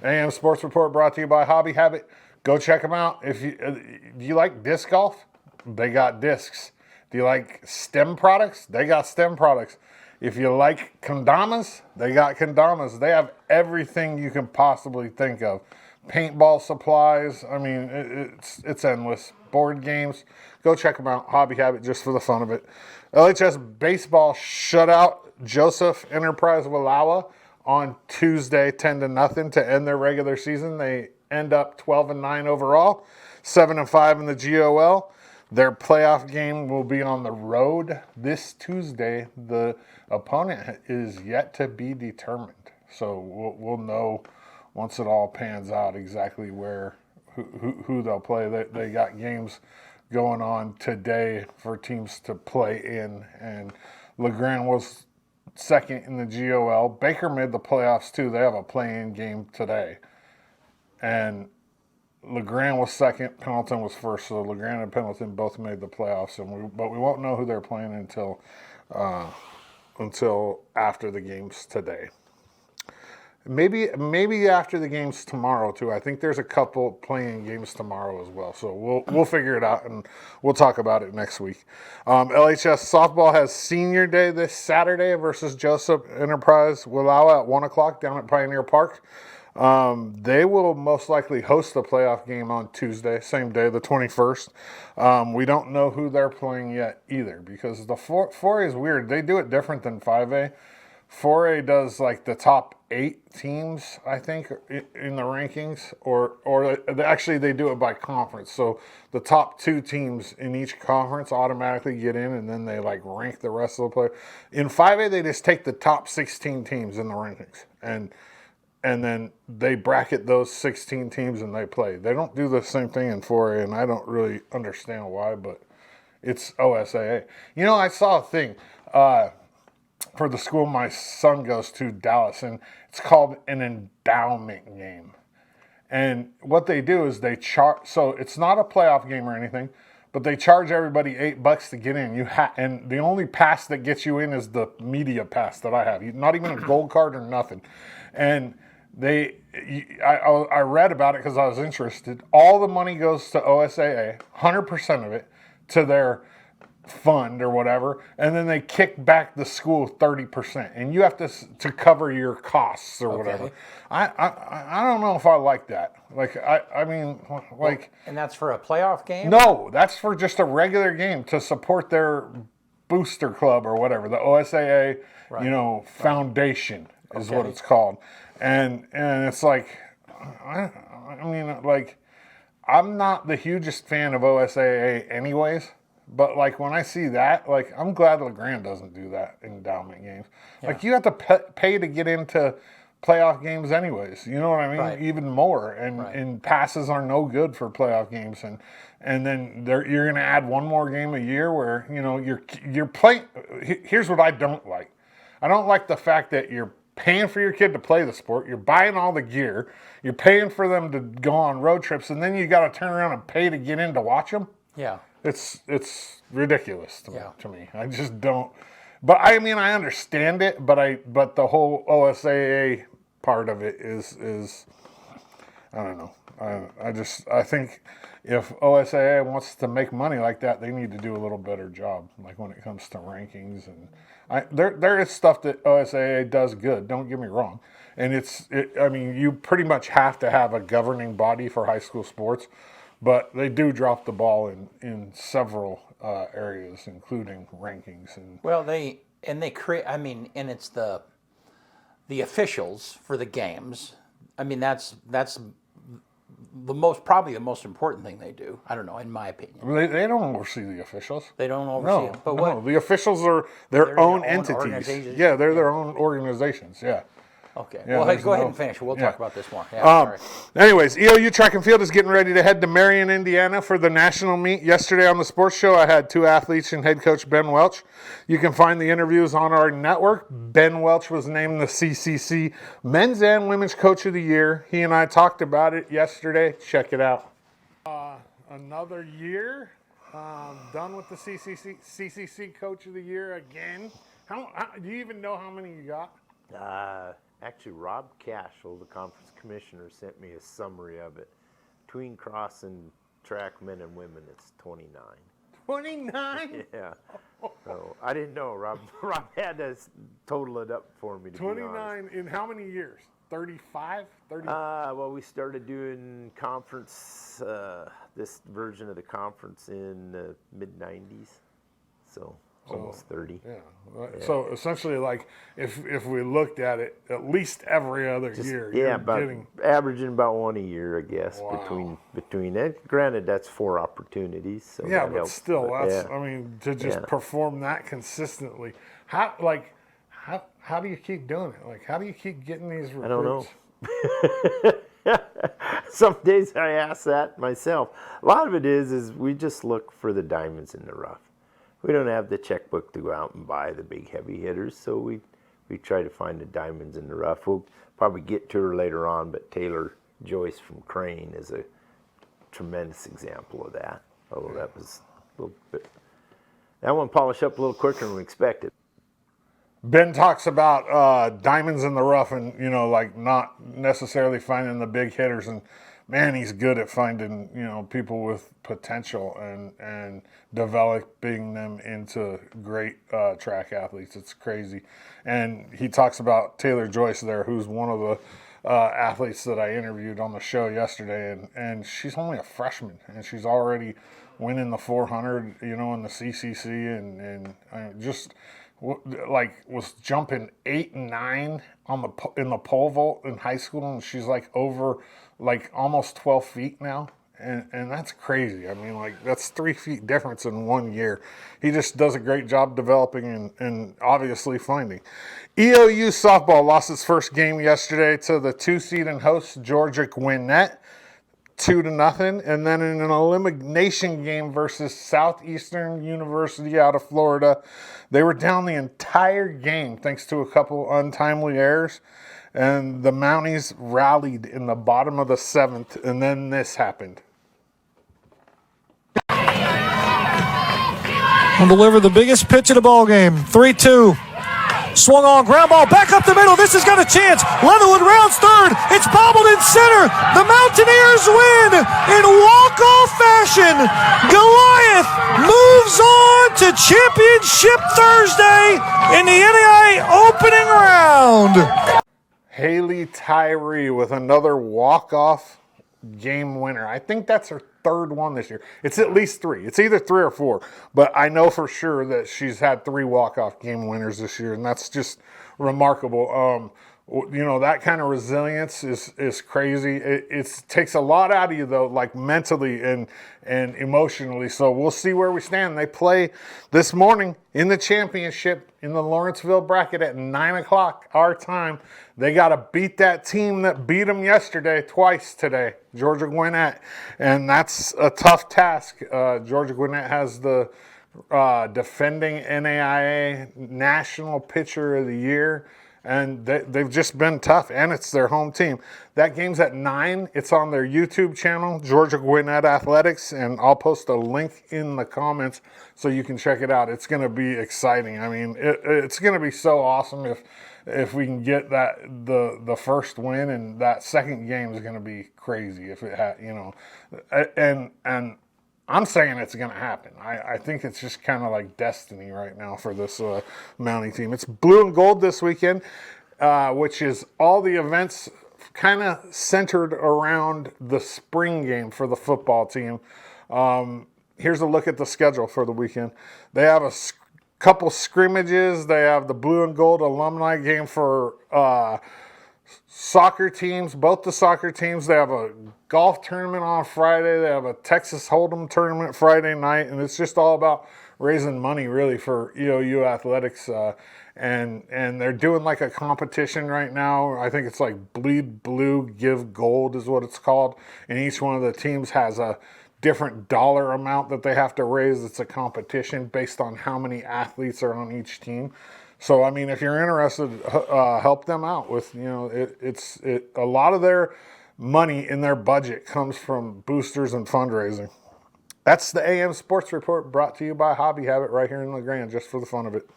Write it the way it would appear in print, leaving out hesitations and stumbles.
AM Sports Report brought to you by Hobby Habit. Go check them out. If you do you like disc golf? They got discs. Do you like stem products? They got stem products. If you like kendamas, they got kendamas. They have everything you can possibly think of. Paintball supplies. I mean, it's endless. Board games. Go check them out. Hobby Habit, just for the fun of it. LHS baseball shut out Joseph Enterprise Wallowa on Tuesday, 10-0 to end their regular season. They end up 12-9 overall, 7-5 in the GOL. Their playoff game will be on the road this Tuesday. The opponent is yet to be determined, so we'll know once it all pans out exactly who they'll play. They got games going on today for teams to play in, and LeGrand was second in the GOL. Baker made the playoffs too. They have a play-in game today, and LeGrand was second, Pendleton was first, so LeGrand and Pendleton both made the playoffs, but we won't know who they're playing until after the games today. Maybe after the games tomorrow too. I think there's a couple playing games tomorrow as well, so we'll figure it out and we'll talk about it next week. LHS softball has senior day this Saturday versus Joseph Enterprise Wallowa at 1:00 down at Pioneer Park. They will most likely host the playoff game on Tuesday, same day, the 21st. We don't know who they're playing yet either, because the 4A is weird. They do it different than 5A. 4A does like the top 8 teams, I think, in the rankings, or actually they do it by conference. So the top 2 teams in each conference automatically get in, and then they like rank the rest of the players. In 5A, they just take the top 16 teams in the rankings, and then they bracket those 16 teams and they play. They don't do the same thing in 4A, and I don't really understand why, but it's OSAA. You know, I saw a thing for the school my son goes to, Dallas, and it's called an endowment game. And what they do is they charge, so it's not a playoff game or anything, but they charge everybody $8 to get in. And the only pass that gets you in is the media pass that I have. Not even a gold card or nothing. And I read about it because I was interested. All the money goes to OSAA, 100% of it, to their fund or whatever, and then they kick back the school 30%, and you have to cover your costs or whatever. I don't know if I like that. Like I mean, like. And that's for a playoff game? No, that's for just a regular game to support their booster club or whatever, the OSAA, foundation is what it's called. And it's like, I mean, like, I'm not the hugest fan of OSAA anyways, but like when I see that, like, I'm glad LeGrand doesn't do that in endowment games. Yeah. Like, you have to pay to get into playoff games anyways, you know what I mean? Right. Even more, and passes are no good for playoff games, and then you're going to add one more game a year where you're playing. Here's what I don't like. I don't like the fact that you're paying for your kid to play the sport, you're buying all the gear, you're paying for them to go on road trips, and then you got to turn around and pay to get in to watch them. Yeah, it's ridiculous to me. I just don't. But I mean, I understand it, but the whole OSAA part of it is I don't know. I think if OSAA wants to make money like that, they need to do a little better job, like when it comes to rankings. And there is stuff that OSAA does good, don't get me wrong. And I mean, you pretty much have to have a governing body for high school sports, but they do drop the ball in several areas, including rankings. And well, they create, I mean, and it's the officials for the games. I mean, that's probably the most important thing they do. I don't know, in my opinion. They don't oversee the officials. They don't oversee them. But no, the officials are their own entities. Yeah, they're their own organizations. Yeah. Okay. Yeah, well, hey, go ahead and finish. We'll talk about this more. Yeah, anyways, EOU Track and Field is getting ready to head to Marion, Indiana for the national meet. Yesterday on the sports show, I had 2 athletes and head coach Ben Welch. You can find the interviews on our network. Ben Welch was named the CCC Men's and Women's Coach of the Year. He and I talked about it yesterday. Check it out. Another year, done with the CCC Coach of the Year again. How do you even know how many you got? Actually, Rob Cashel, the conference commissioner, sent me a summary of it. Between cross and track men and women, it's 29. 29? Yeah. So I didn't know. Rob had to total it up for me, to be honest. 29 in how many years? 35? 30? Well, we started doing conference, this version of the conference in the mid-90s. So almost 30. Yeah. So essentially, like, if we looked at it, at least every other year, Yeah, you're about getting. averaging about one a year, I guess. Wow. Between it. Granted, that's 4 opportunities. So Yeah, that but helps, still, but that's. yeah. I mean, to just Yeah. perform that consistently, how do you keep doing it? Like, how do you keep getting these recruits? I don't know. Some days I ask that myself. A lot of it is we just look for the diamonds in the rough. We don't have the checkbook to go out and buy the big heavy hitters, so we try to find the diamonds in the rough. We'll probably get to her later on, but Taylor Joyce from Crane is a tremendous example of that. Although that was a little bit, that one polished up a little quicker than we expected. Ben talks about diamonds in the rough, and like not necessarily finding the big hitters. And man, he's good at finding people with potential and developing them into great track athletes. It's crazy. And he talks about Taylor Joyce there, who's one of the athletes that I interviewed on the show yesterday, and she's only a freshman, and she's already winning the 400, in the CCC, and just. Like was jumping 8 and 9 in the pole vault in high school, and she's like over like almost 12 feet now, and that's crazy. I mean, like that's 3 feet difference in 1 year. He just does a great job developing and obviously finding. EOU softball lost its first game yesterday to the 2 seed and host Georgia Gwinnett. 2-0, and then in an elimination game versus Southeastern University out of Florida, they were down the entire game thanks to a couple untimely errors, and the Mounties rallied in the bottom of the 7th, and then this happened. And deliver the biggest pitch of the ball game. 3-2. Swung on, ground ball, back up the middle. This has got a chance. Leatherwood rounds third. It's bobbled in center. The Mountaineers win in walk-off fashion. Goliath moves on to Championship Thursday in the NAIA opening round. Haley Tyree with another walk-off game winner. I think that's her third one this year. It's at least 3. It's either 3 or 4, but I know for sure that she's had 3 walk-off game winners this year, and that's just remarkable. That kind of resilience is crazy. It takes a lot out of you, though, like mentally and emotionally. So we'll see where we stand. They play this morning in the championship in the Lawrenceville bracket at 9 o'clock our time. They got to beat that team that beat them yesterday twice today, Georgia Gwinnett. And that's a tough task. Georgia Gwinnett has the defending NAIA National Pitcher of the Year. And they've just been tough, and it's their home team. That game's at 9. It's on their YouTube channel, Georgia Gwinnett Athletics, and I'll post a link in the comments so you can check it out. It's going to be exciting. I mean, it's going to be so awesome if we can get the first win, and that second game is going to be crazy if it and I'm saying it's going to happen. I think it's just kind of like destiny right now for this Mountie team. It's blue and gold this weekend, which is all the events kind of centered around the spring game for the football team. Here's a look at the schedule for the weekend. They have a couple scrimmages. They have the blue and gold alumni game for soccer teams, both the soccer teams. They have a golf tournament on Friday. They have a Texas Hold'em tournament Friday night, and it's just all about raising money really for EOU athletics. And they're doing like a competition right now. I think it's like Bleed Blue, Give Gold is what it's called. And each one of the teams has a different dollar amount that they have to raise. It's a competition based on how many athletes are on each team. So, I mean, if you're interested, help them out with, a lot of their money in their budget comes from boosters and fundraising. That's the AM Sports Report brought to you by Hobby Habit right here in LeGrand, just for the fun of it.